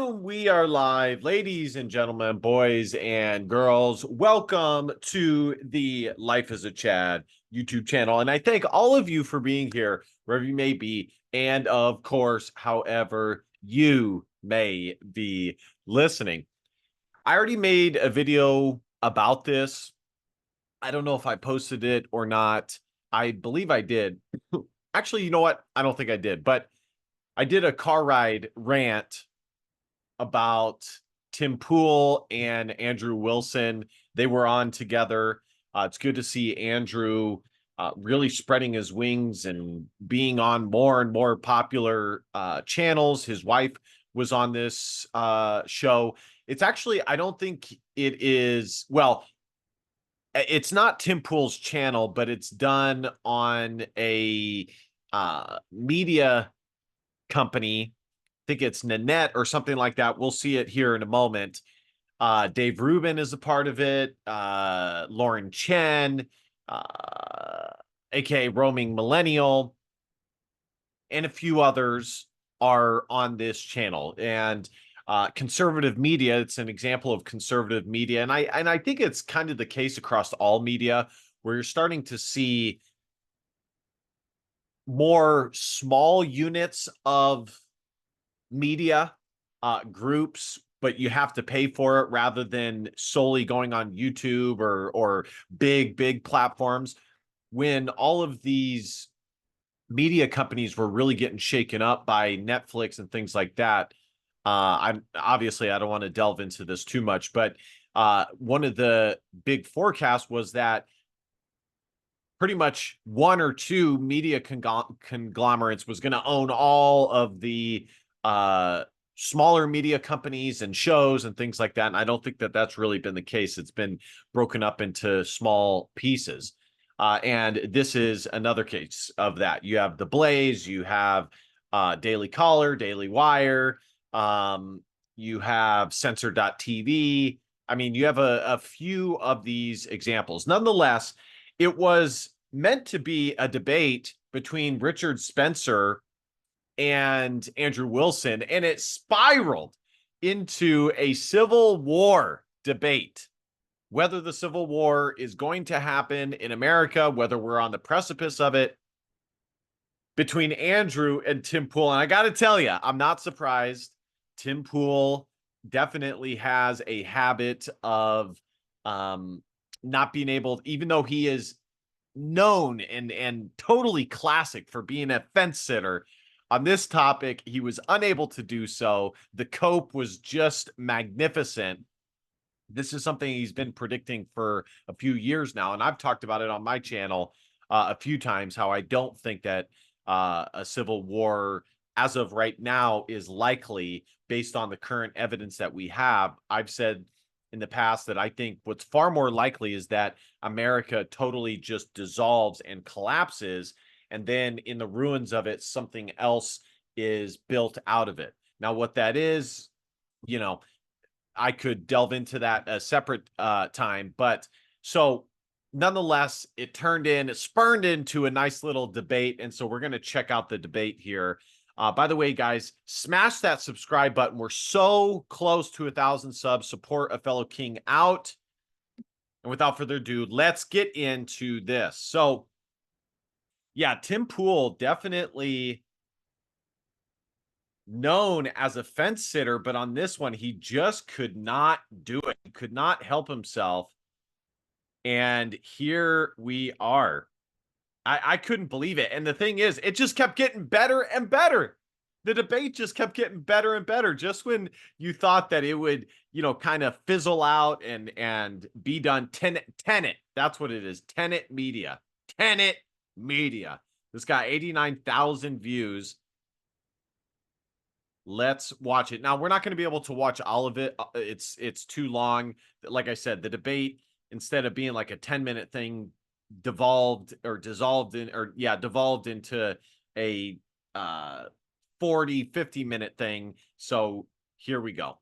We are live, ladies and gentlemen, boys and girls. Welcome to the Life as a Chad YouTube channel. And I thank all of you for being here, wherever you may be. And of course, however you may be listening. I already made a video about this. I don't know if I posted it or not. I believe I did. Actually, you know what? I don't think I did, but I did a car ride rant about Tim Pool and Andrew Wilson. They were on together. It's good to see Andrew really spreading his wings and being on more and more popular channels. His wife was on this show. It's actually, I don't think it is, well, it's not Tim Pool's channel, but it's done on a media company. I think it's Nanette or something like that. We'll see it here in a moment. Dave Rubin is a part of it. Lauren Chen, aka Roaming Millennial, and a few others are on this channel. And conservative media, it's an example of conservative media. And I think it's kind of the case across all media, where you're starting to see more small units of media groups, but you have to pay for it rather than solely going on YouTube or big platforms. When all of these media companies were really getting shaken up by Netflix and things like that, I don't want to delve into this too much, but one of the big forecasts was that pretty much one or two media conglomerates was going to own all of the smaller media companies and shows and things like that. And I don't think that that's really been the case. It's been broken up into small pieces. And this is another case of that. You have The Blaze, you have Daily Caller, Daily Wire, you have Censor.tv. I mean, you have a few of these examples. Nonetheless, it was meant to be a debate between Richard Spencer and Andrew Wilson, and it spiraled into a Civil War debate. Whether the Civil War is going to happen in America, whether we're on the precipice of it, between Andrew and Tim Pool. And I got to tell you, I'm not surprised. Tim Pool definitely has a habit of not being able, even though he is known and totally classic for being a fence sitter, on this topic, he was unable to do so. The cope was just magnificent. This is something he's been predicting for a few years now, and I've talked about it on my channel a few times, how I don't think that a civil war, as of right now, is likely based on the current evidence that we have. I've said in the past that I think what's far more likely is that America totally just dissolves and collapses, and then in the ruins of it, something else is built out of it. Now, what that is, you know, I could delve into that a separate time. But so nonetheless, it spurned into a nice little debate. And so we're going to check out the debate here. By the way, guys, smash that subscribe button. We're so close to 1,000 subs. Support a fellow king out. And without further ado, let's get into this. So, yeah, Tim Pool definitely known as a fence sitter, but on this one, he just could not do it. He could not help himself. And here we are. I couldn't believe it. And the thing is, it just kept getting better and better. The debate just kept getting better and better. Just when you thought that it would, kind of fizzle out and be done. Tenet. That's what it is. Tenet Media. This got 89,000 views. Let's watch it. Now, we're not going to be able to watch all of it. It's too long. Like I said, the debate, instead of being like a 10-minute thing, devolved into a 40-50 minute thing. So here we go.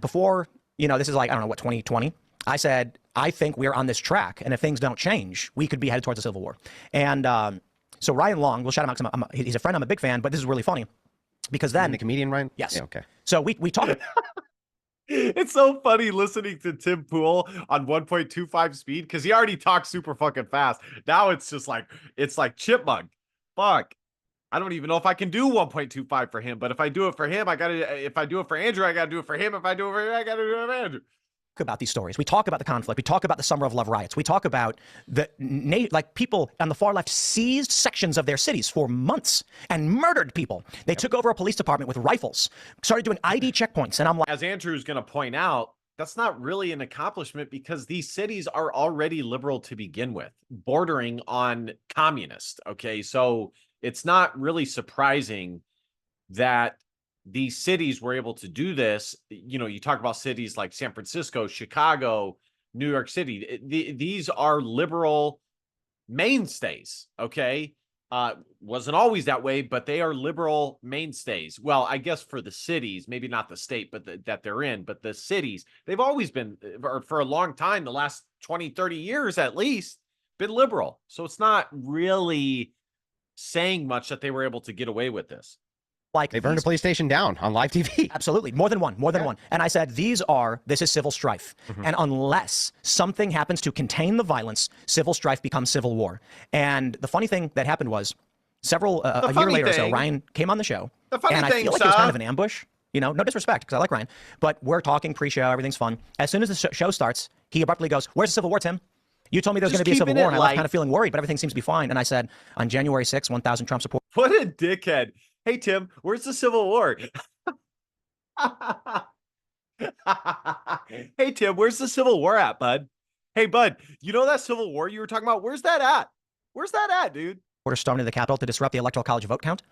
Before, this is like, I don't know what, 2020, I said, I think we're on this track, and if things don't change, we could be headed towards a civil war. And so Ryan Long, we'll shout him out because he's a friend, I'm a big fan, but this is really funny. because And then the comedian, Ryan? yes. Yeah, okay. So we talk. It's so funny listening to Tim Pool on 1.25 speed because he already talks super fucking fast. Now it's just like chipmunk. Fuck. I don't even know if I can do 1.25 for him, but if I do it for him, if I do it for Andrew, I gotta do it for him. If I do it for him, I gotta do it for Andrew. About these stories. We talk about the conflict. We talk about the Summer of Love riots. We talk about like people on the far left seized sections of their cities for months and murdered people. They took over a police department with rifles, started doing ID checkpoints. And I'm like, as Andrew's going to point out, that's not really an accomplishment because these cities are already liberal to begin with, bordering on communist. Okay. So it's not really surprising that these cities were able to do this. You know, you talk about cities like San Francisco, Chicago, New York City. These are liberal mainstays. Okay. Wasn't always that way, but they are liberal mainstays. Well, I guess for the cities, maybe not the state, but that they're in, but the cities, they've always been, or for a long time, the last 20, 30 years at least, been liberal. So it's not really saying much that they were able to get away with this. like They burned a PlayStation down on live TV. Absolutely. More than one. And I said, this is civil strife. And unless something happens to contain the violence, civil strife becomes civil war. And the funny thing that happened was a year later or so, Ryan came on the show. And I feel like it was kind of an ambush. You know, no disrespect, because I like Ryan. But we're talking pre-show, everything's fun. As soon as the show starts, he abruptly goes, "Where's the Civil War, Tim? You told me there's going to be a civil war." And I left kind of feeling worried, but everything seems to be fine. And I said, on January 6th, 1,000 Trump supporters. What a dickhead. Hey, Tim, where's the Civil War? Hey, Tim, where's the Civil War at, bud? Hey, bud, you know that Civil War you were talking about? Where's that at? Where's that at, dude? Stormed into the Capitol to disrupt the Electoral College vote count.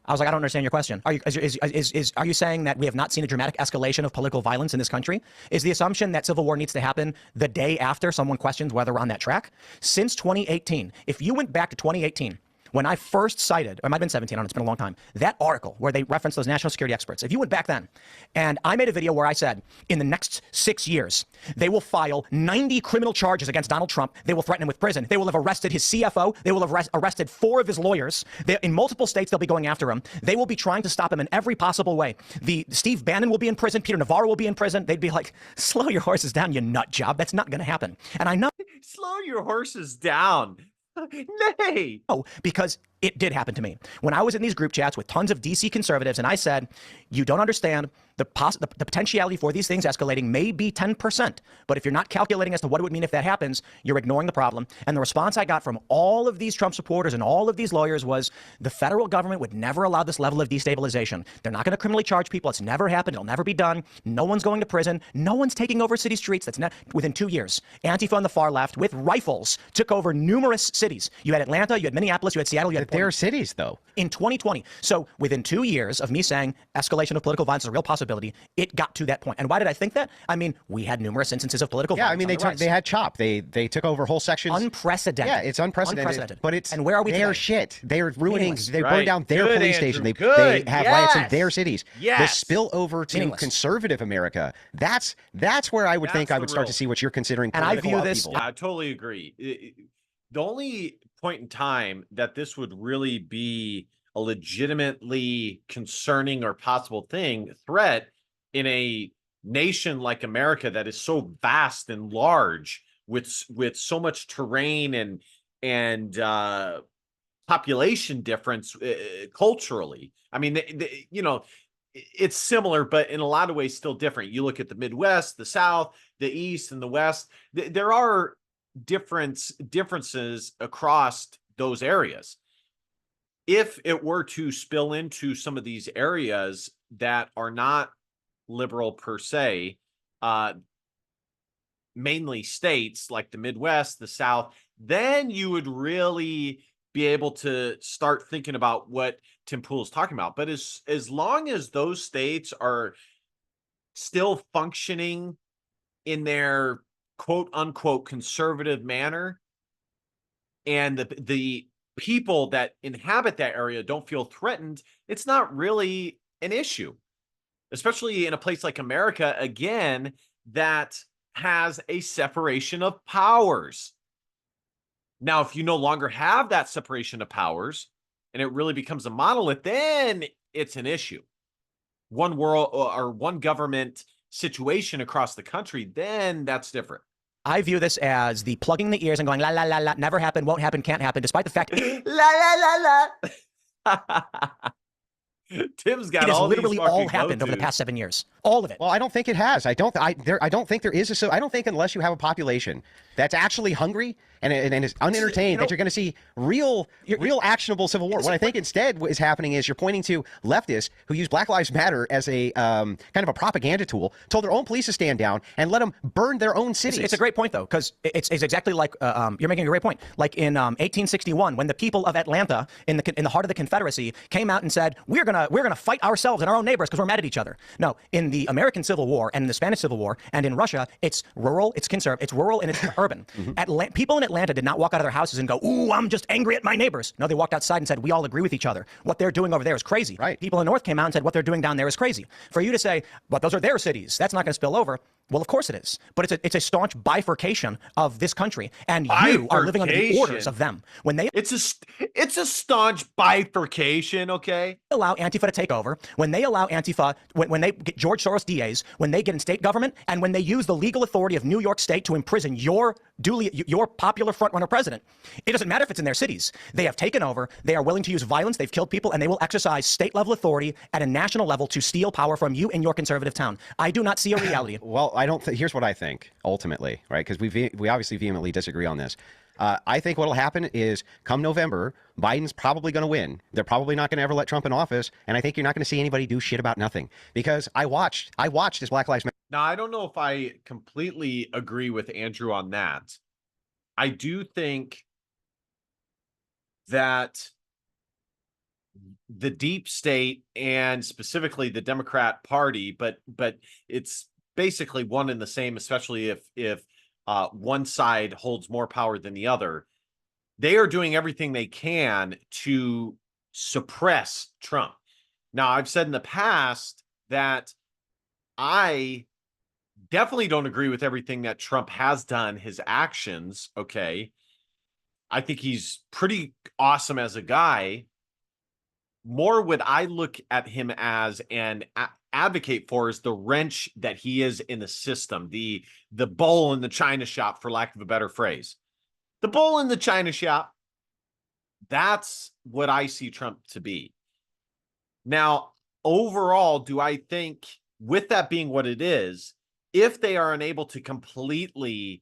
I was like, I don't understand your question. Are you saying that we have not seen a dramatic escalation of political violence in this country? Is the assumption that civil war needs to happen the day after someone questions whether we're on that track? Since 2018, if you went back to 2018, when I first cited, or it might have been 17, I don't know, it's been a long time, that article where they referenced those national security experts, if you went back then, and I made a video where I said, in the next 6 years, they will file 90 criminal charges against Donald Trump. They will threaten him with prison. They will have arrested his CFO. They will have arrested 4 of his lawyers. In multiple states, they'll be going after him. They will be trying to stop him in every possible way. Steve Bannon will be in prison. Peter Navarro will be in prison. They'd be like, slow your horses down, you nut job. That's not going to happen. And I know. Slow your horses down. Nay. Oh, because it did happen to me. When I was in these group chats with tons of DC conservatives, and I said, you don't understand the potentiality for these things escalating may be 10%. But if you're not calculating as to what it would mean if that happens, you're ignoring the problem. And the response I got from all of these Trump supporters and all of these lawyers was the federal government would never allow this level of destabilization. They're not going to criminally charge people. It's never happened. It'll never be done. No one's going to prison. No one's taking over city streets. That's not within 2 years. Antifa on the far left with rifles took over numerous cities. You had Atlanta, you had Minneapolis, you had Seattle, you had There are cities, though. In 2020. So within 2 years of me saying escalation of political violence is a real possibility, it got to that point. And why did I think that? I mean, we had numerous instances of political violence. Yeah, I mean, they had CHOP. They took over whole sections. Unprecedented. Yeah, it's unprecedented. But it's and where are we their today? shit. They're ruining. Meaningless. They burned down their police station. They have riots in their cities. Yes. The spill over to conservative America. That's where I would think I would start to see what you're considering. And I view this. Yeah, I totally agree. The only point in time that this would really be a legitimately concerning or possible threat in a nation like America that is so vast and large with so much terrain and population difference culturally. I mean, you know, it's similar, but in a lot of ways still different. You look at the Midwest, the South, the East, and the West. There are differences across those areas. If it were to spill into some of these areas that are not liberal per se, mainly states like the Midwest, the South, then you would really be able to start thinking about what Tim Pool is talking about. But as long as those states are still functioning in their quote unquote conservative manner, and the people that inhabit that area don't feel threatened, it's not really an issue, especially in a place like America, again, that has a separation of powers. Now, if you no longer have that separation of powers and it really becomes a monolith, then it's an issue. One world or one government situation across the country, then that's different. I view this as the plugging the ears and going, la, la, la, la, never happened, won't happen, can't happen, despite the fact la, la, la, la. Tim's got it has all literally these all happened over the past 7 years. All of it. Well, I don't think it has. I don't think there is I don't think unless you have a population that's actually hungry and is unentertained that you're going to see real actionable civil war. What I think instead is happening is you're pointing to leftists who use Black Lives Matter as a kind of a propaganda tool, told their own police to stand down and let them burn their own cities. It's a great point, though, because it's exactly like you're making a great point. Like in 1861, when the people of Atlanta, in the heart of the Confederacy, came out and said, we're gonna fight ourselves and our own neighbors because we're mad at each other. No, in the American Civil War and in the Spanish Civil War and in Russia, it's rural, it's conservative, it's rural, and it's urban. People in Atlanta did not walk out of their houses and go, ooh, I'm just angry at my neighbors. No, they walked outside and said, we all agree with each other. What they're doing over there is crazy. Right. People in the North came out and said, what they're doing down there is crazy. For you to say, but those are their cities, that's not going to spill over. Well, of course it is. But it's a staunch bifurcation of this country, and you are living under the orders of them. When they it's a staunch bifurcation, okay? Allow Antifa to take over, when they allow Antifa, when they get George Soros DAs, when they get in state government, and when they use the legal authority of New York State to imprison your popular frontrunner president, it doesn't matter if it's in their cities. They have taken over. They are willing to use violence. They've killed people, and they will exercise state-level authority at a national level to steal power from you in your conservative town. I do not see a reality. Well, I don't. Here's what I think ultimately, right? Because we obviously vehemently disagree on this. I think what'll happen is come November, Biden's probably going to win. They're probably not going to ever let Trump in office, and I think you're not going to see anybody do shit about nothing. Because I watched this Black Lives Matter. Now, I don't know if I completely agree with Andrew on that. I do think that the deep state and specifically the Democrat Party, but it's basically one and the same, especially if one side holds more power than the other. They are doing everything they can to suppress Trump. Now, I've said in the past that I definitely don't agree with everything that Trump has done, his actions, okay? I think he's pretty awesome as a guy. More would I look at him as and advocate for is the wrench that he is in the system, the bull in the china shop, for lack of a better phrase. The bull in the china shop, that's what I see Trump to be. Now, overall, do I think, with that being what it is, if they are unable to completely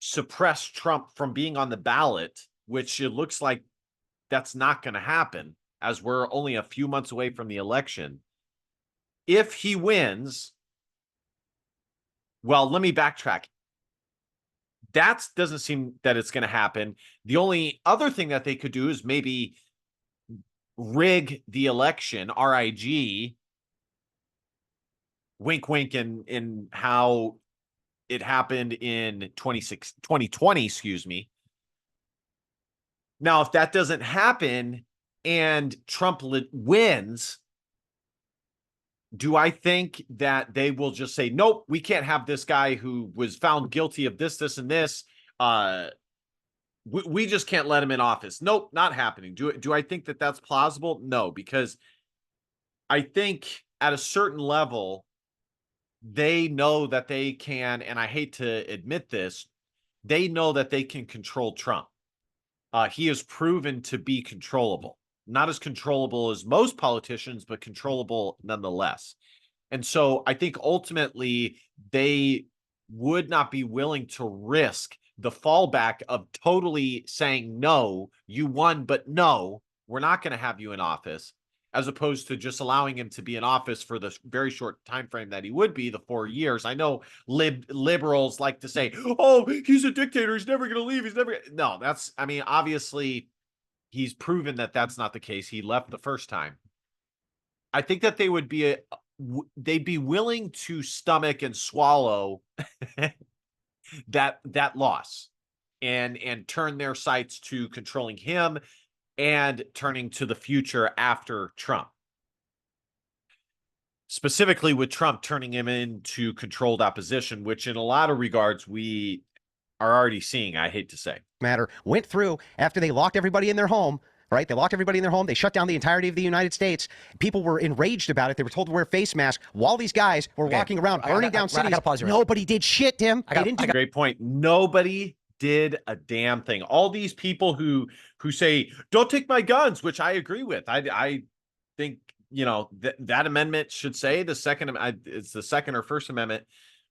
suppress Trump from being on the ballot, which it looks like that's not going to happen as we're only a few months away from the election, if he wins, well, let me backtrack. That doesn't seem that it's going to happen. The only other thing that they could do is maybe rig the election, RIG, wink, wink, in how it happened in 2020, excuse me. Now, if that doesn't happen and Trump wins, do I think that they will just say, nope, we can't have this guy who was found guilty of this, this, and this. We just can't let him in office. Nope, not happening. Do I think that that's plausible? No, because I think at a certain level, they know that they can, and I hate to admit this, they know that they can control Trump. He has proven to be controllable. Not as controllable as most politicians, but controllable nonetheless. And so I think ultimately they would not be willing to risk the fallback of totally saying, no, you won, but no, we're not going to have you in office, as opposed to just allowing him to be in office for the very short time frame that he would be, the 4 years. I know liberals like to say, oh, he's a dictator, he's never going to leave, no, that's, I mean, obviously he's proven that that's not the case. He left the first time. I think that they would be they'd be willing to stomach and swallow that loss and turn their sights to controlling him and turning to the future after Trump. Specifically with Trump turning him into controlled opposition, which in a lot of regards we are already seeing, I hate to say. Matter went through after they locked everybody in their home right? They locked everybody in their home. They shut down the entirety of the United States. People were enraged about it. They were told to wear face masks while these guys were walking around burning down cities. I gotta pause you right Nobody did shit, Tim. They didn't do Great point. Nobody did a damn thing. All these people who say, don't take my guns, which I agree with. I think, you know, that amendment should say the second, it's the Second or First Amendment.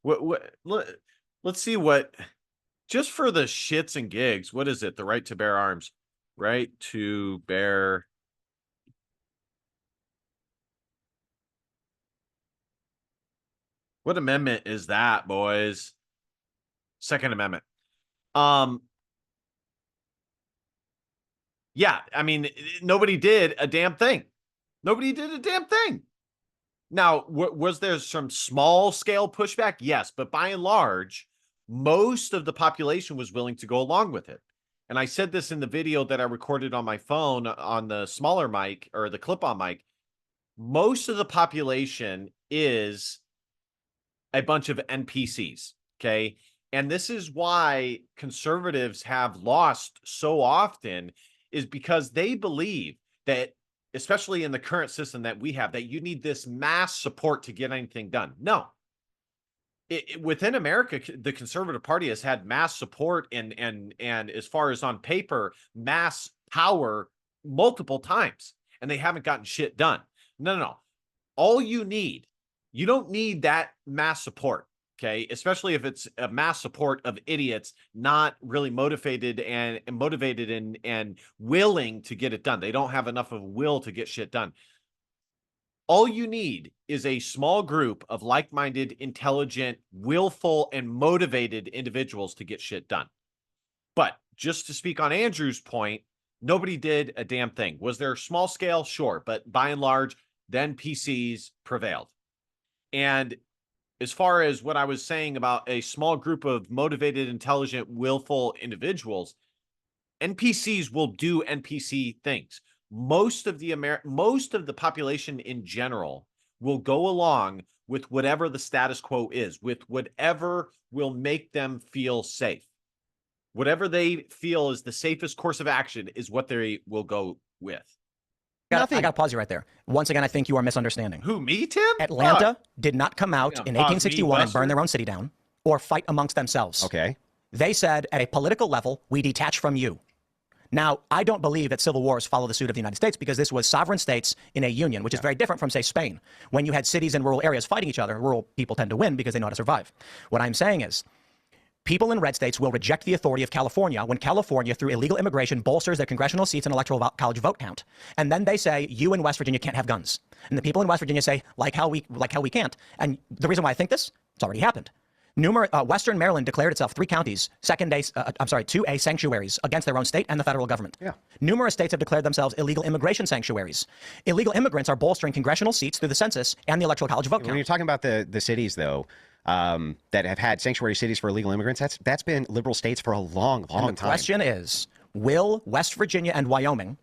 Let's see what, just for the shits and gigs, what is it? The right to bear arms. Right to bear. What amendment is that, boys? Second Amendment. Yeah, I mean, nobody did a damn thing. Nobody did a damn thing. Now, was there some small scale pushback? Yes, but by and large, most of the population was willing to go along with it. And I said this in the video that I recorded on my phone on the smaller mic or the clip-on mic. Most of the population is a bunch of NPCs, okay? And this is why conservatives have lost so often, is because they believe that, especially in the current system that we have, that you need this mass support to get anything done. No. Within America, the Conservative Party has had mass support and as far as on paper, mass power multiple times, and they haven't gotten shit done. No. All you don't need that mass support, okay? Especially if it's a mass support of idiots not really motivated and willing to get it done. They don't have enough of will to get shit done. All you need is a small group of like-minded, intelligent, willful, and motivated individuals to get shit done. But just to speak on Andrew's point, nobody did a damn thing. Was there a small scale? Sure. But by and large, then PCs prevailed. And as far as what I was saying about a small group of motivated, intelligent, willful individuals, NPCs will do NPC things. Most of the population in general will go along with whatever the status quo is, with whatever will make them feel safe. Whatever they feel is the safest course of action is what they will go with. I got to pause you right there. Once again, I think you are misunderstanding. Who, me, Tim? Atlanta did not come out in 1861 and burn their own city down or fight amongst themselves. Okay. They said, at a political level, we detach from you. Now, I don't believe that civil wars follow the suit of the United States, because this was sovereign states in a union, which is very different from, say, Spain. When you had cities and rural areas fighting each other, rural people tend to win because they know how to survive. What I'm saying is, people in red states will reject the authority of California when California, through illegal immigration, bolsters their congressional seats and electoral college vote count. And then they say, you in West Virginia can't have guns. And the people in West Virginia say, like how we can't. And the reason why I think this, it's already happened. Western Maryland declared itself 3 counties, 2A sanctuaries against their own state and the federal government. Yeah. Numerous states have declared themselves illegal immigration sanctuaries. Illegal immigrants are bolstering congressional seats through the census and the electoral college vote count. When you're talking about the cities, though, that have had sanctuary cities for illegal immigrants, that's been liberal states for a long time. The question is, will West Virginia and Wyoming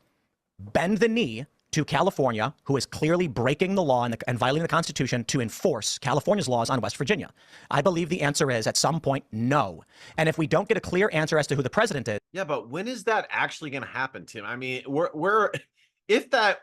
bend the knee to California, who is clearly breaking the law and violating the Constitution, to enforce California's laws on West Virginia? I believe the answer is, at some point, no. And if we don't get a clear answer as to who the president is... Yeah, but when is that actually going to happen, Tim? I mean, if that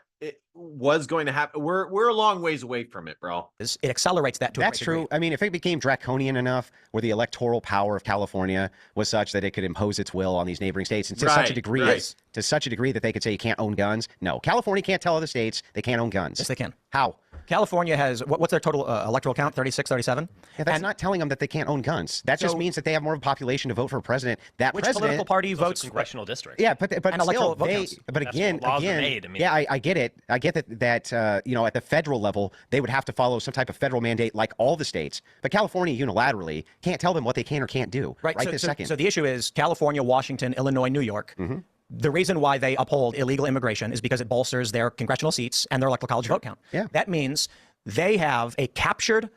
was going to happen, we're a long ways away from it, bro. It accelerates that to That's true. Degree. I mean, if it became draconian enough where the electoral power of California was such that it could impose its will on these neighboring states, and to such a degree that they could say you can't own guns. No, California can't tell other states they can't own guns. Yes, they can. How? California has, what's their total electoral count? 36, 37? Yeah, that's not telling them that they can't own guns. That just means that they have more of a population to vote for a president. Which political party votes? Congressional district. Yeah, but still, again, made. I mean, yeah, I get it. I get that at the federal level, they would have to follow some type of federal mandate like all the states. But California unilaterally can't tell them what they can or can't do right this second. So the issue is California, Washington, Illinois, New York. Mm-hmm. The reason why they uphold illegal immigration is because it bolsters their congressional seats and their electoral college vote count. Yeah. That means they have a captured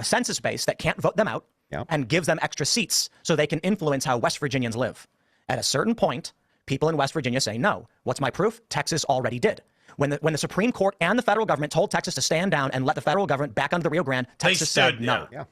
census base that can't vote them out and gives them extra seats so they can influence how West Virginians live. At a certain point, people in West Virginia say, no. What's my proof? Texas already did. When the Supreme Court and the federal government told Texas to stand down and let the federal government back onto the Rio Grande, Texas said no. Yeah.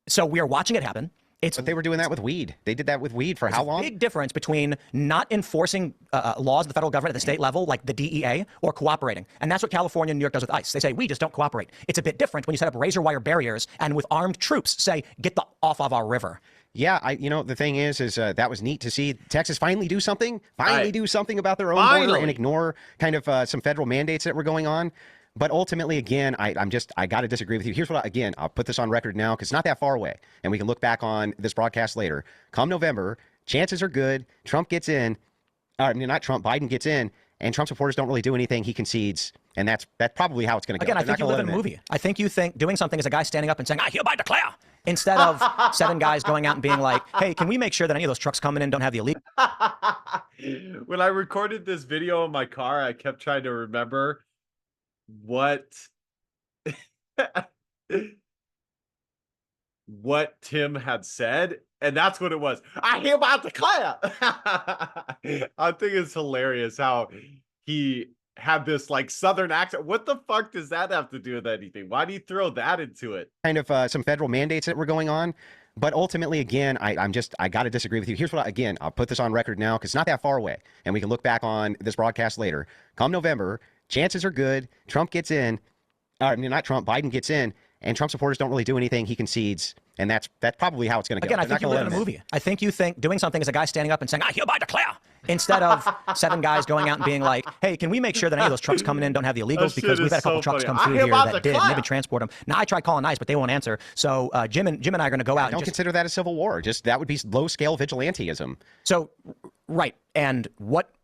So we are watching it happen. But they were doing that with weed. They did that with weed for how long? Big difference between not enforcing laws of the federal government at the state level, like the DEA, or cooperating. And that's what California and New York does with ICE. They say, we just don't cooperate. It's a bit different when you set up razor wire barriers and with armed troops say, get the off of our river. Yeah, the thing is that was neat to see Texas finally do something, do something about their own border and ignore kind of some federal mandates that were going on. But ultimately, again, I got to disagree with you. Here's what, I'll put this on record now because it's not that far away. And we can look back on this broadcast later. Come November, chances are good. Trump gets in. Not Trump, Biden gets in. And Trump supporters don't really do anything. He concedes. And that's probably how it's going to go. Again, I think you live in a movie. I think you think doing something is a guy standing up and saying, I hereby declare, instead of 7 guys going out and being like, hey, can we make sure that any of those trucks coming in don't have the illegal? When I recorded this video in my car, I kept trying to remember what Tim had said, and that's what it was. I hereby declare. I think it's hilarious how he had this like Southern accent. What the fuck does that have to do with anything? Why do you throw that into it? Kind of some federal mandates that were going on. But ultimately, again, I got to disagree with you. Here's what, I'll put this on record now because it's not that far away. And we can look back on this broadcast later. Come November, chances are good. Trump gets in. Not Trump, Biden gets in. And Trump supporters don't really do anything. He concedes. And that's probably how it's going to go. Again, I think you live in a movie. I think you think doing something is a guy standing up and saying, I hereby declare, instead of 7 guys going out and being like, hey, can we make sure that any of those trucks coming in don't have the illegals because we've had a couple trucks come through here that did, and they've been transport them. Now, I tried calling ICE, but they won't answer. So Jim and I are going to go out and don't consider that a civil war. That would be low-scale vigilantism. So, right. And what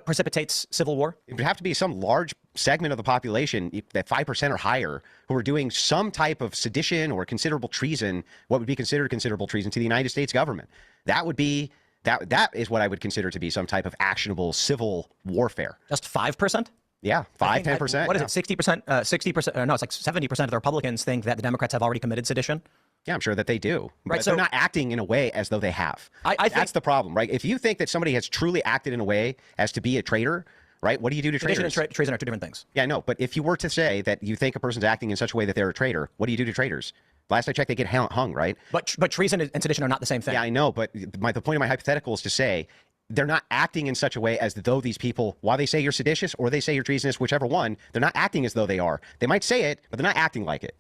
precipitates civil war? It would have to be some large segment of the population, that 5% or higher, who are doing some type of sedition or considerable treason, what would be considered considerable treason to the United States government. That would be that is what I would consider to be some type of actionable civil warfare. Just 5%? Yeah, 10%. What is it? 60%? 60%? No, it's like 70% of the Republicans think that the Democrats have already committed sedition. Yeah, I'm sure that they do. Right, but so they're not acting in a way as though they have. I think that's the problem, right? If you think that somebody has truly acted in a way as to be a traitor, right? What do you do to traitors? Sedition and treason are 2 different things. Yeah, I know. But if you were to say that you think a person's acting in such a way that they're a traitor, what do you do to traitors? Last I checked, they get hung, right? But treason and sedition are not the same thing. Yeah, I know. But the point of my hypothetical is to say they're not acting in such a way as though these people, while they say you're seditious or they say you're treasonous, whichever one, they're not acting as though they are. They might say it, but they're not acting like it.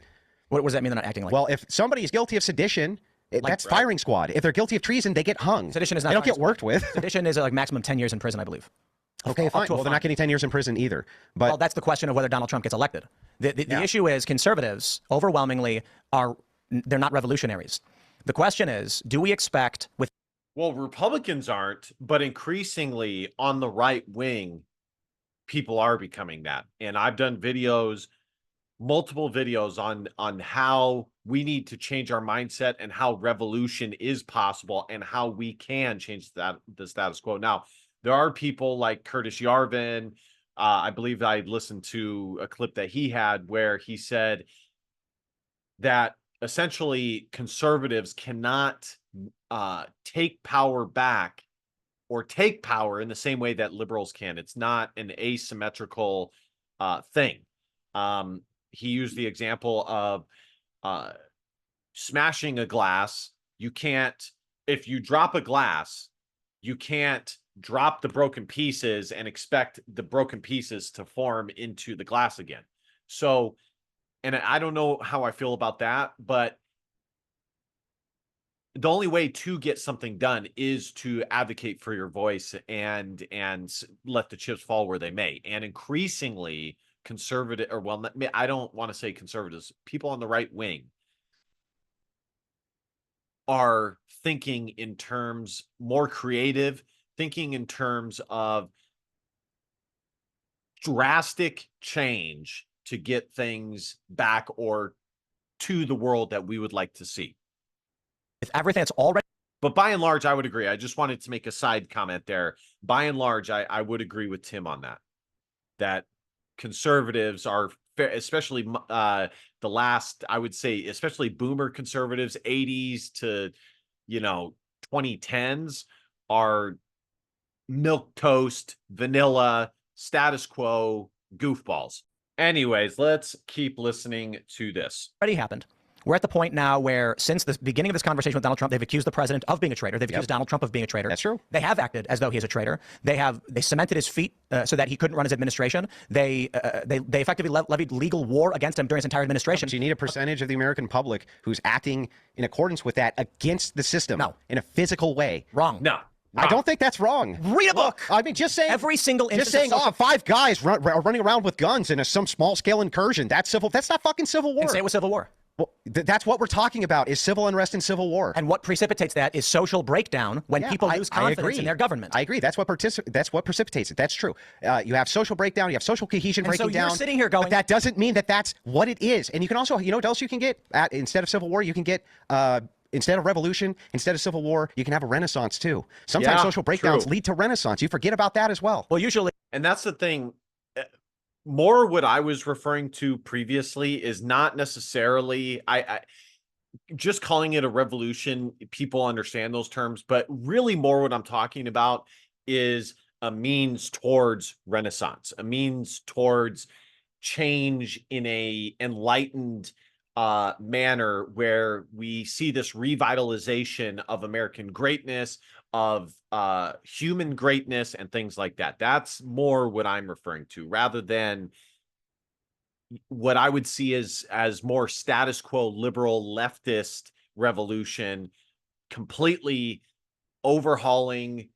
What does that mean they're not acting like? Well, if somebody is guilty of sedition, that's firing squad. If they're guilty of treason, they get hung. Sedition is not. They don't get worked with. Sedition is like maximum 10 years in prison, I believe. Okay, fine. Well, they're not getting 10 years in prison either. But well, that's the question of whether Donald Trump gets elected. The issue is conservatives overwhelmingly they're not revolutionaries. The question is, do we expect with well, Republicans aren't, but increasingly on the right wing, people are becoming that. And I've done videos, multiple videos on how we need to change our mindset and how revolution is possible and how we can change the status quo. Now, there are people like Curtis Yarvin. I believe I listened to a clip that he had where he said that essentially conservatives cannot take power back or take power in the same way that liberals can. It's not an asymmetrical thing. He used the example of smashing a glass. You can't, if you drop a glass, you can't drop the broken pieces and expect the broken pieces to form into the glass again. So, and I don't know how I feel about that, but the only way to get something done is to advocate for your voice and let the chips fall where they may. And increasingly conservative, or well, I don't want to say conservatives, people on the right wing are thinking in terms more creative, thinking in terms of drastic change to get things back or to the world that we would like to see. With everything that's already. But by and large, I would agree. I just wanted to make a side comment there. By and large, I would agree with Tim on that conservatives are, especially the last, I would say, especially boomer conservatives, 80s to, 2010s are milk toast, vanilla, status quo, goofballs. Anyways, let's keep listening to this. Already happened. We're at the point now where, since the beginning of this conversation with Donald Trump, they've accused the president of being a traitor. They've accused Donald Trump of being a traitor. That's true. They have acted as though he is a traitor. They cemented his feet so that he couldn't run his administration. They effectively levied legal war against him during his entire administration. But you need a percentage of the American public who's acting in accordance with that against the system in a physical way. Wrong. No. I don't think that's wrong. Read a book. I mean, just saying. Every single instance. Just saying, oh, 5 guys are running around with guns in some small scale incursion. That's civil. That's not fucking civil war. And say it was civil war. Well, that's what we're talking about, is civil unrest and civil war. And what precipitates that is social breakdown when people lose confidence in their government. I agree. That's what precipitates it. That's true. You have social breakdown. You have social cohesion breaking down. So you're sitting here going, but that doesn't mean that that's what it is. And you can also, you know what else you can get? Instead of civil war, you can get... instead of revolution, instead of civil war, you can have a renaissance too. Sometimes social breakdowns lead to renaissance. You forget about that as well. Well, usually. And that's the thing. More what I was referring to previously is not necessarily, I just calling it a revolution. People understand those terms, but really more what I'm talking about is a means towards renaissance, a means towards change in a enlightened manner, where we see this revitalization of American greatness, of human greatness, and things like that. That's more what I'm referring to, rather than what I would see as more status quo liberal leftist revolution, completely overhauling,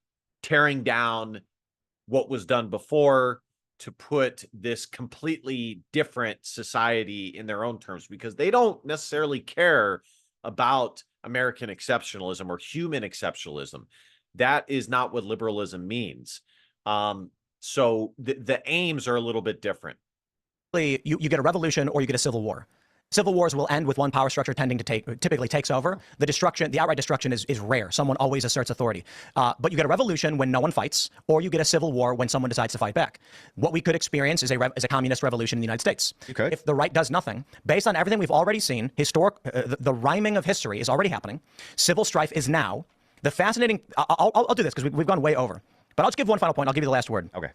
tearing down what was done before, to put this completely different society in their own terms, because they don't necessarily care about American exceptionalism or human exceptionalism. That is not what liberalism means. So the aims are a little bit different. You get a revolution or you get a civil war. Civil wars will end with one power structure typically takes over. The outright destruction is rare. Someone always asserts authority. But you get a revolution when no one fights, or you get a civil war when someone decides to fight back. What we could experience is a communist revolution in the United States. If the right does nothing, based on everything we've already seen, the rhyming of history is already happening. Civil strife is now. The fascinating, I'll do this because we've gone way over, but I'll just give one final point. I'll give you the last word. Okay.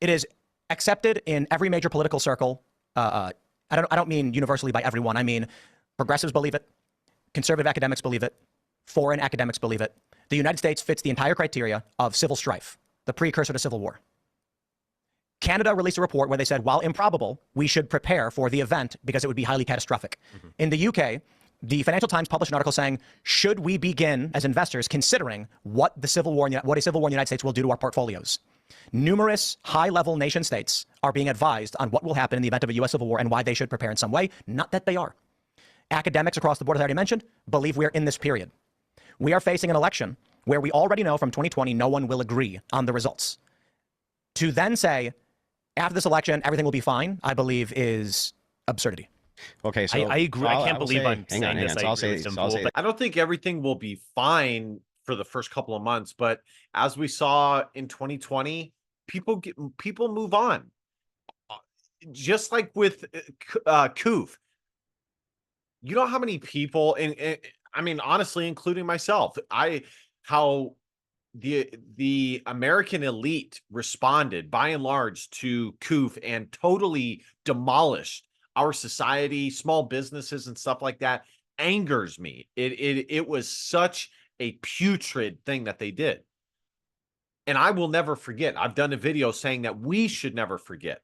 It is accepted in every major political circle. I don't mean universally by everyone. I mean, progressives believe it, conservative academics believe it, foreign academics believe it. The United States fits the entire criteria of civil strife, the precursor to civil war. Canada released a report where they said, while improbable, we should prepare for the event because it would be highly catastrophic. In the UK, the Financial Times published an article saying, should we begin as investors considering what a civil war in the United States will do to our portfolios? Numerous high-level nation states are being advised on what will happen in the event of a U.S. civil war and why they should prepare in some way. Not that they are. Academics across the board, as I already mentioned, believe we are in this period. We are facing an election where we already know from 2020 no one will agree on the results. To then say, after this election, everything will be fine, I believe is absurdity. Okay, so I agree. I can't believe I'm saying this. I don't think everything will be fine for the first couple of months, but as we saw in 2020, people move on. Just like with Koof. You know how many people, and I mean, honestly, including myself, how the American elite responded by and large to Koof and totally demolished our society, small businesses and stuff like that, angers me. It was such a putrid thing that they did. And I will never forget. I've done a video saying that we should never forget.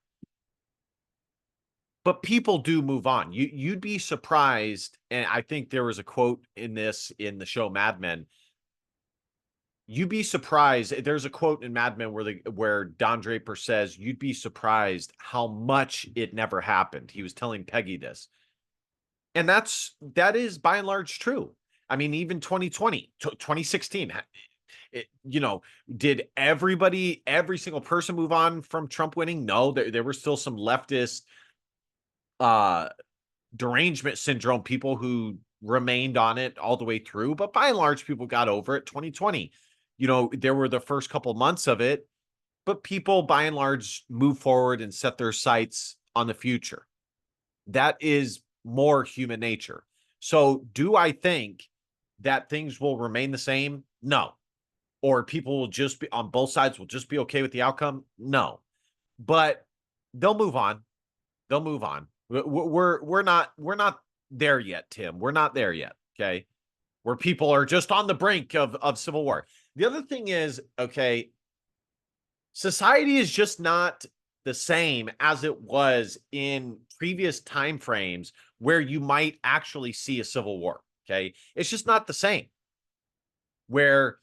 But people do move on. You'd be surprised, and I think there was a quote in the show Mad Men. You'd be surprised. There's a quote in Mad Men where Don Draper says, you'd be surprised how much it never happened. He was telling Peggy this. And that is by and large true. I mean, even 2020, 2016, did every single person move on from Trump winning? No, there were still some leftist derangement syndrome people who remained on it all the way through. But by and large, people got over it. 2020. There were the first couple months of it, but people by and large move forward and set their sights on the future. That is more human nature. So do I think that things will remain the same? No. Or people will just be on both sides will just be okay with the outcome? No. But they'll move on. They'll move on. We're not there yet, Tim. We're not there yet, okay? Where people are just on the brink of civil war. The other thing is, okay, society is just not the same as it was in previous time frames where you might actually see a civil war, okay? It's just not the same. Where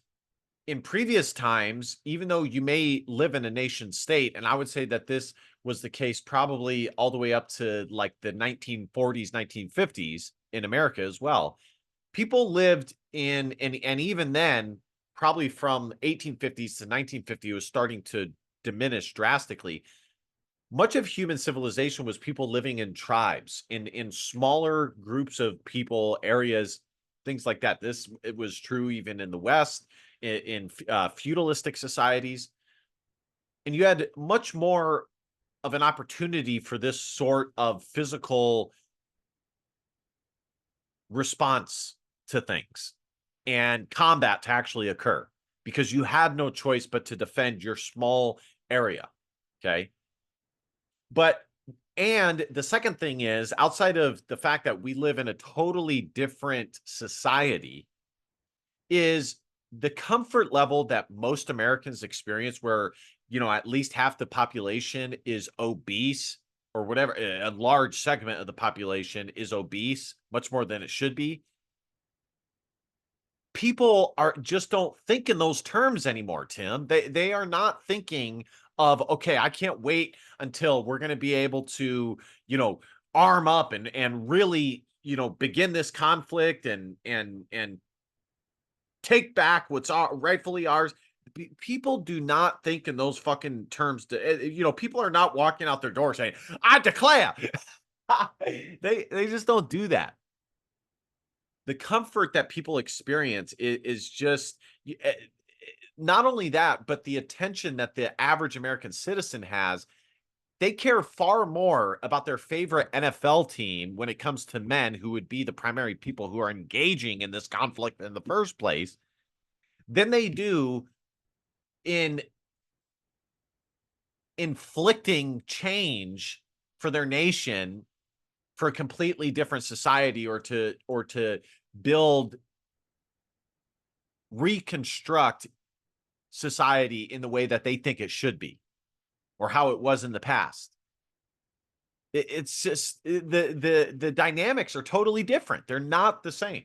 in previous times, even though you may live in a nation state, and I would say that this was the case probably all the way up to like the 1940s, 1950s in America as well. People lived in, and even then, probably from 1850s to 1950, it was starting to diminish drastically. Much of human civilization was people living in tribes, in smaller groups of people, areas, things like that. It was true even in the West, in feudalistic societies. And you had much more of an opportunity for this sort of physical response to things and combat to actually occur, because you had no choice but to defend your small area. Okay. And the second thing is, outside of the fact that we live in a totally different society, is the comfort level that most Americans experience, where, at least half the population is obese, or whatever, a large segment of the population is obese, much more than it should be. People just don't think in those terms anymore, Tim. They are not thinking of, okay, I can't wait until we're going to be able to, arm up and really, begin this conflict and take back what's rightfully ours. People do not think in those fucking terms. People are not walking out their door saying, I declare. They just don't do that. The comfort that people experience is just, not only that, but the attention that the average American citizen has. They care far more about their favorite NFL team when it comes to men, who would be the primary people who are engaging in this conflict in the first place, than they do in inflicting change for their nation, for a completely different society, or to reconstruct society in the way that they think it should be, or how it was in the past. It's just the dynamics are totally different. They're not the same.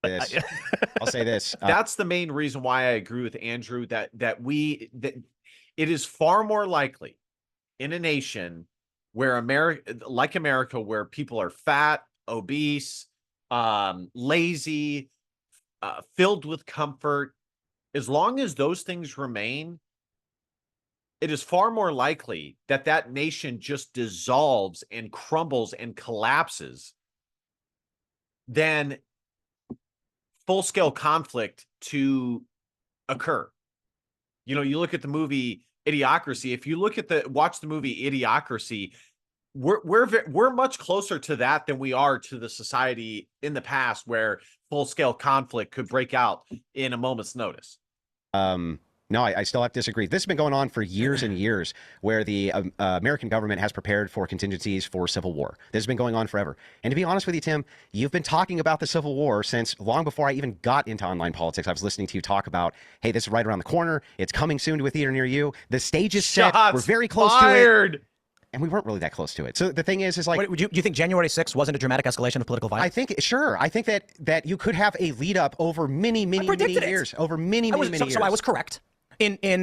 I'll say this. That's the main reason why I agree with Andrew that it is far more likely in a nation where America, where people are fat, obese, lazy, filled with comfort, as long as those things remain, it is far more likely that that nation just dissolves and crumbles and collapses than full-scale conflict to occur. You look at the movie Idiocracy. If you watch the movie Idiocracy, we're much closer to that than we are to the society in the past where full-scale conflict could break out in a moment's notice. No, I still have to disagree. This has been going on for years and years, where the American government has prepared for contingencies for civil war. This has been going on forever. And to be honest with you, Tim, you've been talking about the Civil War since long before I even got into online politics. I was listening to you talk about, hey, this is right around the corner. It's coming soon to a theater near you. The stage is set. We're very close to it. And we weren't really that close to it. So the thing is like... Do you think January 6th wasn't a dramatic escalation of political violence? I think that you could have a lead up over many years. Over many years. So I was correct. What did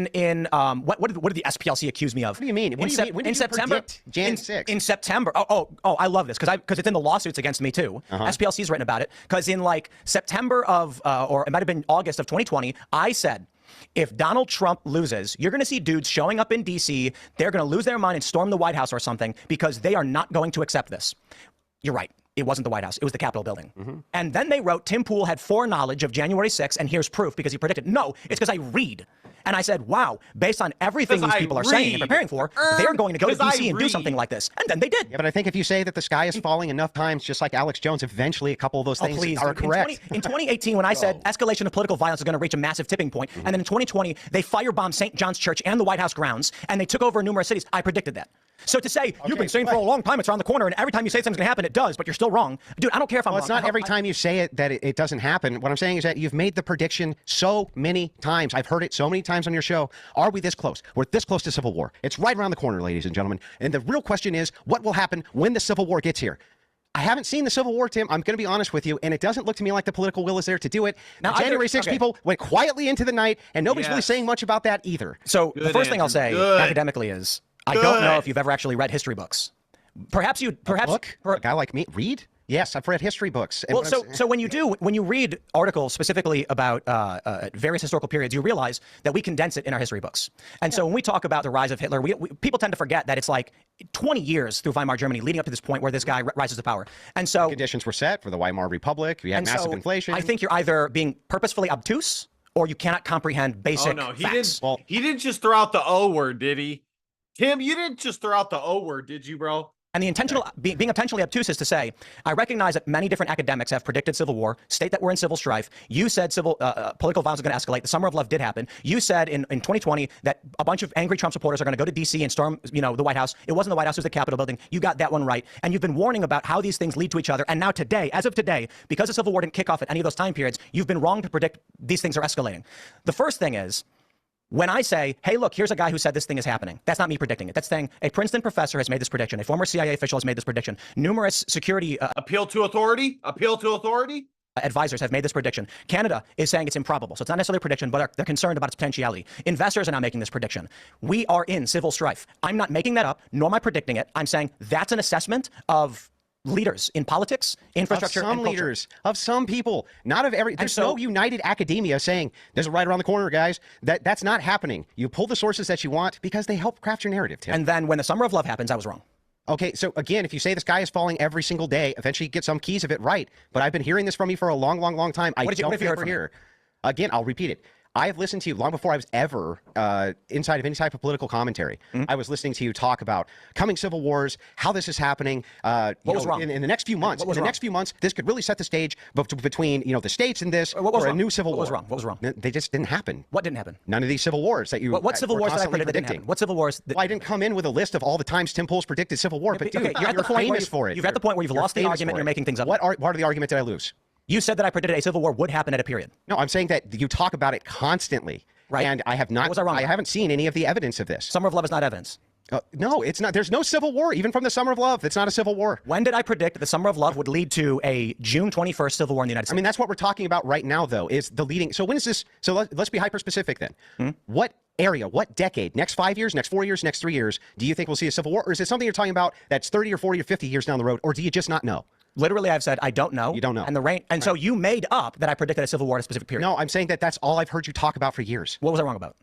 the SPLC accuse me of? What do you mean? When did you September, Jan 6th? In September. Oh, I love this because it's in the lawsuits against me too. SPLC's written about it because in like September or it might have been August of 2020, I said, if Donald Trump loses, you're going to see dudes showing up in D.C. They're going to lose their mind and storm the White House or something because they are not going to accept this. You're right. It wasn't the White House. It was the Capitol building. And then they wrote, Tim Pool had foreknowledge of January 6th, and here's proof because he predicted. No, it's because I read. And I said, wow, based on everything these people are saying and preparing for, they're going to go to D.C. and do something like this. And then they did. Yeah, but I think if you say that the sky is falling enough times, just like Alex Jones, eventually a couple of those things are correct. In 2018, when I said escalation of political violence is going to reach a massive tipping point, and then in 2020, they firebombed St. John's Church and the White House grounds, and they took over numerous cities, I predicted that. So to say, you've been saying for a long time it's around the corner, and every time you say something's going to happen, it does, but you're still wrong. Dude, I don't care if I'm wrong. Well, it's not every time you say it that it doesn't happen. What I'm saying is that you've made the prediction so many times. I've heard it so many times on your show. Are we this close? We're this close to civil war. It's right around the corner, ladies and gentlemen. And the real question is, what will happen when the civil war gets here? I haven't seen the Civil War, Tim. I'm going to be honest with you, and it doesn't look to me like the political will is there to do it. Now, January 6th, people went quietly into the night, and nobody's really saying much about that either. So the first thing I'll say academically is, I don't know if you've ever actually read history books. Perhaps a guy like me read? Yes, I've read history books. Well, so when you read articles specifically about various historical periods, you realize that we condense it in our history books. And so when we talk about the rise of Hitler, people tend to forget that it's like 20 years through Weimar Germany leading up to this point where this guy rises to power. And so conditions were set for the Weimar Republic. We had massive inflation. I think you're either being purposefully obtuse or you cannot comprehend basic facts. He didn't just throw out the O word, did he? Tim, you didn't just throw out the O word, did you, bro? And the intentional being intentionally obtuse is to say, I recognize that many different academics have predicted civil war, state that we're in civil strife. You said political violence is going to escalate. The summer of love did happen. You said in 2020 that a bunch of angry Trump supporters are going to go to D.C. and storm, the White House. It wasn't the White House, it was the Capitol building. You got that one right. And you've been warning about how these things lead to each other. And now today, as of today, because the civil war didn't kick off at any of those time periods, you've been wrong to predict these things are escalating. The first thing is, when I say, hey, look, here's a guy who said this thing is happening, that's not me predicting it. That's saying a Princeton professor has made this prediction. A former CIA official has made this prediction. Numerous security appeal to authority advisors have made this prediction. Canada is saying it's improbable. So it's not necessarily a prediction, but they're concerned about its potentiality. Investors are now making this prediction. We are in civil strife. I'm not making that up, nor am I predicting it. I'm saying that's an assessment of leaders in politics, infrastructure, and culture. Leaders, of some people, not of every. There's no united academia saying there's a right around the corner, guys. That's not happening. You pull the sources that you want because they help craft your narrative, Tim. And then when the summer of love happens, I was wrong. Okay, so again, if you say the sky is falling every single day, eventually you get some keys of it right. But I've been hearing this from you for a long, long, long time. What have you heard from here? Again, I'll repeat it. I have listened to you long before I was ever inside of any type of political commentary. I was listening to you talk about coming civil wars, how this is happening. What was wrong? In the next few months, next few months, this could really set the stage between the states and this or a new civil war. What was wrong? What was wrong? They just didn't happen. What didn't happen? None of these civil wars that you. What civil wars that I predicted didn't happen? What civil wars? Well, I didn't come in with a list of all the times Tim Pool's predicted civil war, but dude, you're famous for it. You're at the point where you've lost the argument and you're making things up. What part of the argument did I lose? You said that I predicted a civil war would happen at a period. No, I'm saying that you talk about it constantly. Right. And I have not. What was I wrong? I haven't seen any of the evidence of this. Summer of Love is not evidence. No, it's not. There's no civil war, even from the Summer of Love. It's not a civil war. When did I predict that the Summer of Love would lead to a June 21st civil war in the United States? I mean, that's what we're talking about right now, though, is the leading. So when is this? So let's be hyper-specific then. What area, what decade, next 5 years, next 4 years, next 3 years, do you think we'll see a civil war? Or is it something you're talking about that's 30 or 40 or 50 years down the road? Or do you just not know? Literally, I've said, I don't know. You don't know. And so you made up that I predicted a civil war at a specific period. No, I'm saying that that's all I've heard you talk about for years. What was I wrong about?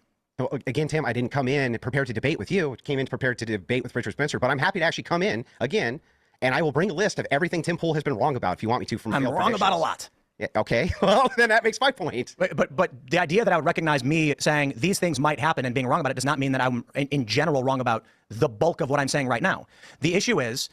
Again, Tim, I didn't come in prepared to debate with you. I came in prepared to debate with Richard Spencer, but I'm happy to actually come in again, and I will bring a list of everything Tim Pool has been wrong about if you want me to. I'm wrong about a lot. Yeah, okay, well, then that makes my point. But the idea that I would recognize me saying these things might happen and being wrong about it does not mean that I'm in general wrong about the bulk of what I'm saying right now. The issue is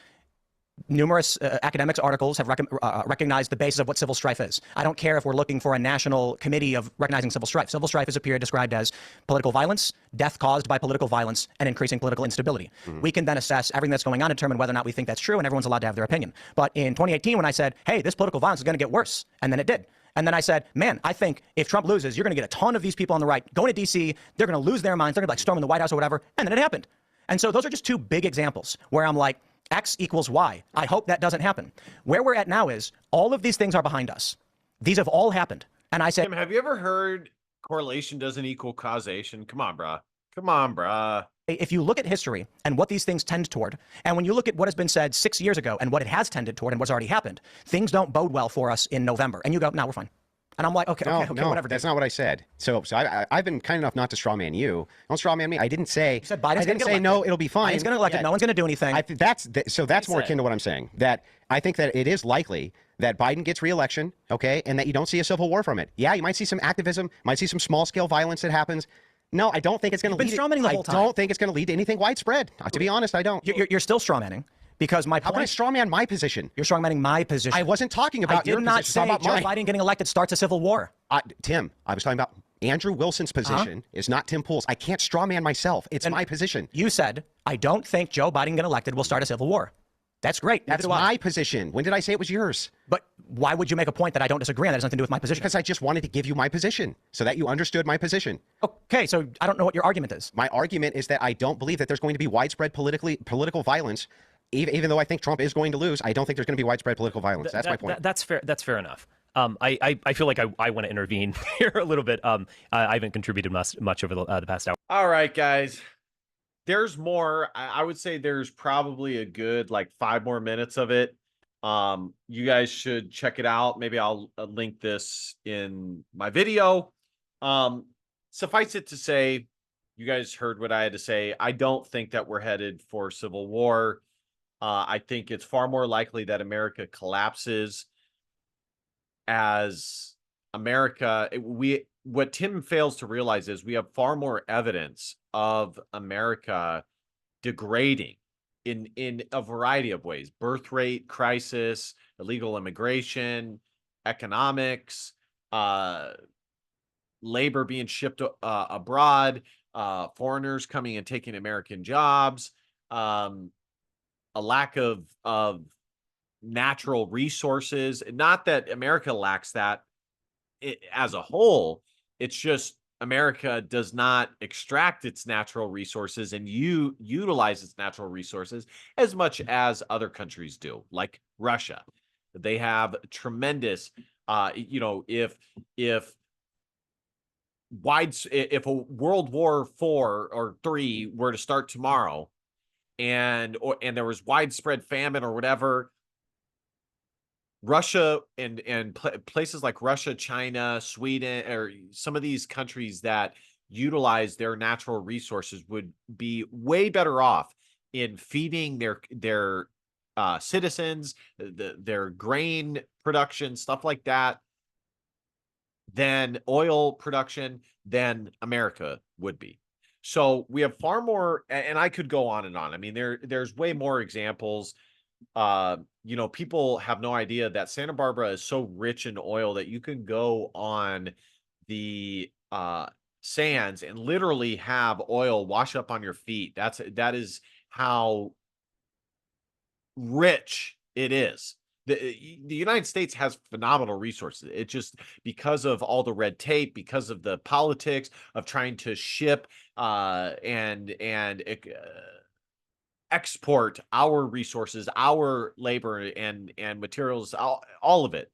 numerous academics articles have recognized the basis of what civil strife is. I don't care if we're looking for a national committee of recognizing civil strife. Civil strife is a period described as political violence, death caused by political violence, and increasing political instability. We can then assess everything that's going on and determine whether or not we think that's true, and everyone's allowed to have their opinion. But in 2018, when I said, hey, this political violence is going to get worse, and then it did. And then I said, man, I think if Trump loses, you're going to get a ton of these people on the right going to D.C., they're going to lose their minds, they're going to be like storming the White House or whatever, and then it happened. And so those are just two big examples where I'm like, X equals Y. I hope that doesn't happen. Where we're at now is all of these things are behind us. These have all happened. And I said, Tim, have you ever heard correlation doesn't equal causation? Come on, bruh. Come on, bruh. If you look at history and what these things tend toward, and when you look at what has been said 6 years ago and what it has tended toward and what's already happened, things don't bode well for us in November. And you go, no, we're fine. And I'm like, okay, whatever. That's not what I said. So I've been kind enough not to strawman you. Don't strawman me. I didn't say. You said Biden's I didn't say no. It'll be fine. He's going to elect it. No one's going to do anything. That's more akin to what I'm saying. That I think that it is likely that Biden gets re-election, okay, and that you don't see a civil war from it. Yeah, you might see some activism, might see some small-scale violence that happens. No, I don't think it's going to lead. You've been strawmanning the whole time. I don't think it's going to lead to anything widespread. To be honest, I don't. You're still strawmanning. Because my point, how can I strawman my position? You're strawmanning my position. I wasn't talking about your position. I did not say Joe Biden getting elected starts a civil war. Tim, I was talking about Andrew Wilson's position is not Tim Pool's. I can't straw man myself. It's my position. You said, I don't think Joe Biden getting elected will start a civil war. That's great. That's my position. When did I say it was yours? But why would you make a point that I don't disagree on? That has nothing to do with my position. Because I just wanted to give you my position so that you understood my position. Okay, so I don't know what your argument is. My argument is that I don't believe that there's going to be widespread political violence. Even though I think Trump is going to lose, I don't think there's going to be widespread political violence. That's my point. That's fair. That's fair enough. I feel like I want to intervene here a little bit. I haven't contributed much over the past hour. All right, guys. There's more. I would say there's probably a good like 5 more minutes of it. You guys should check it out. Maybe I'll link this in my video. Suffice it to say, you guys heard what I had to say. I don't think that we're headed for civil war. I think it's far more likely that America collapses as America. What Tim fails to realize is we have far more evidence of America degrading in a variety of ways: birth rate crisis, illegal immigration, economics, labor being shipped abroad, foreigners coming and taking American jobs, a lack of natural resources. Not that America lacks that as a whole. It's just America does not extract its natural resources and utilize its natural resources as much as other countries do, like Russia. They have tremendous, if a World War IV or III were to start tomorrow, and there was widespread famine or whatever, Russia and places like Russia, China, Sweden, or some of these countries that utilize their natural resources would be way better off in feeding their citizens, their grain production, stuff like that, than oil production than America would be. So we have far more, and I could go on and on. I mean, there's way more examples. People have no idea that Santa Barbara is so rich in oil that you can go on the sands and literally have oil wash up on your feet. That is how rich it is. The United States has phenomenal resources. It just, because of all the red tape, because of the politics of trying to ship and export our resources, our labor and materials, all of it,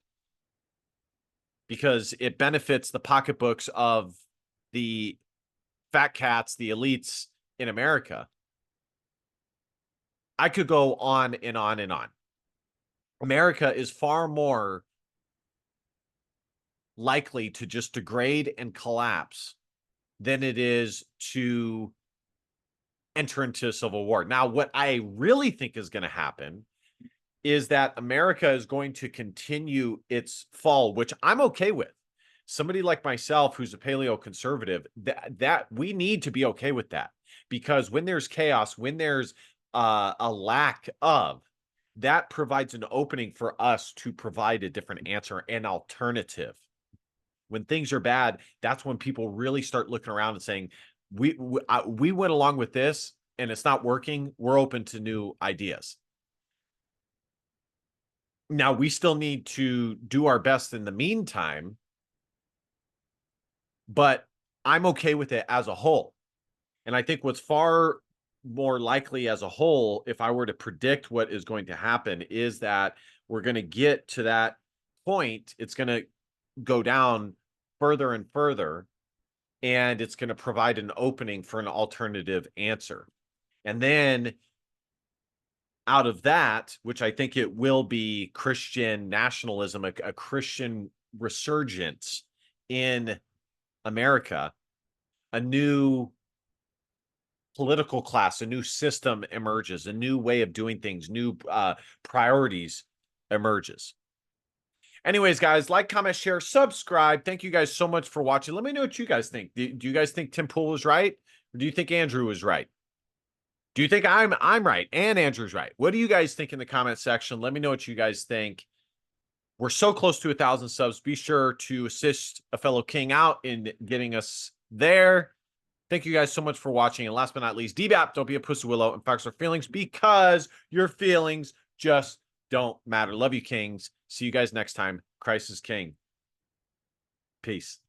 because it benefits the pocketbooks of the fat cats, the elites in America. I could go on and on and on. America is far more likely to just degrade and collapse than it is to enter into a civil war. Now, what I really think is going to happen is that America is going to continue its fall, which I'm okay with. Somebody like myself, who's a paleo conservative, that we need to be okay with that, because when there's chaos, when there's a lack of, that provides an opening for us to provide a different answer, an alternative. When things are bad, that's when people really start looking around and saying, we went along with this and it's not working. We're open to new ideas. Now, we still need to do our best in the meantime, but I'm okay with it as a whole. And I think what's far more likely as a whole, if I were to predict what is going to happen, is that we're going to get to that point. It's going to go down further and further, and it's going to provide an opening for an alternative answer. And then out of that, which I think it will be Christian nationalism, a Christian resurgence in America, a new political class, a new system emerges, a new way of doing things, new priorities emerges. Anyways, guys, like, comment, share, subscribe. Thank you guys so much for watching. Let me know what you guys think. Do you guys think Tim Pool was right? Or do you think Andrew was right? Do you think I'm right and Andrew's right? What do you guys think in the comment section? Let me know what you guys think. We're so close to 1,000 subs. Be sure to assist a fellow king out in getting us there. Thank you guys so much for watching. And last but not least, DBAP, don't be a pussy willow and facts our feelings, because your feelings just don't matter. Love you, kings. See you guys next time. Christ is king. Peace.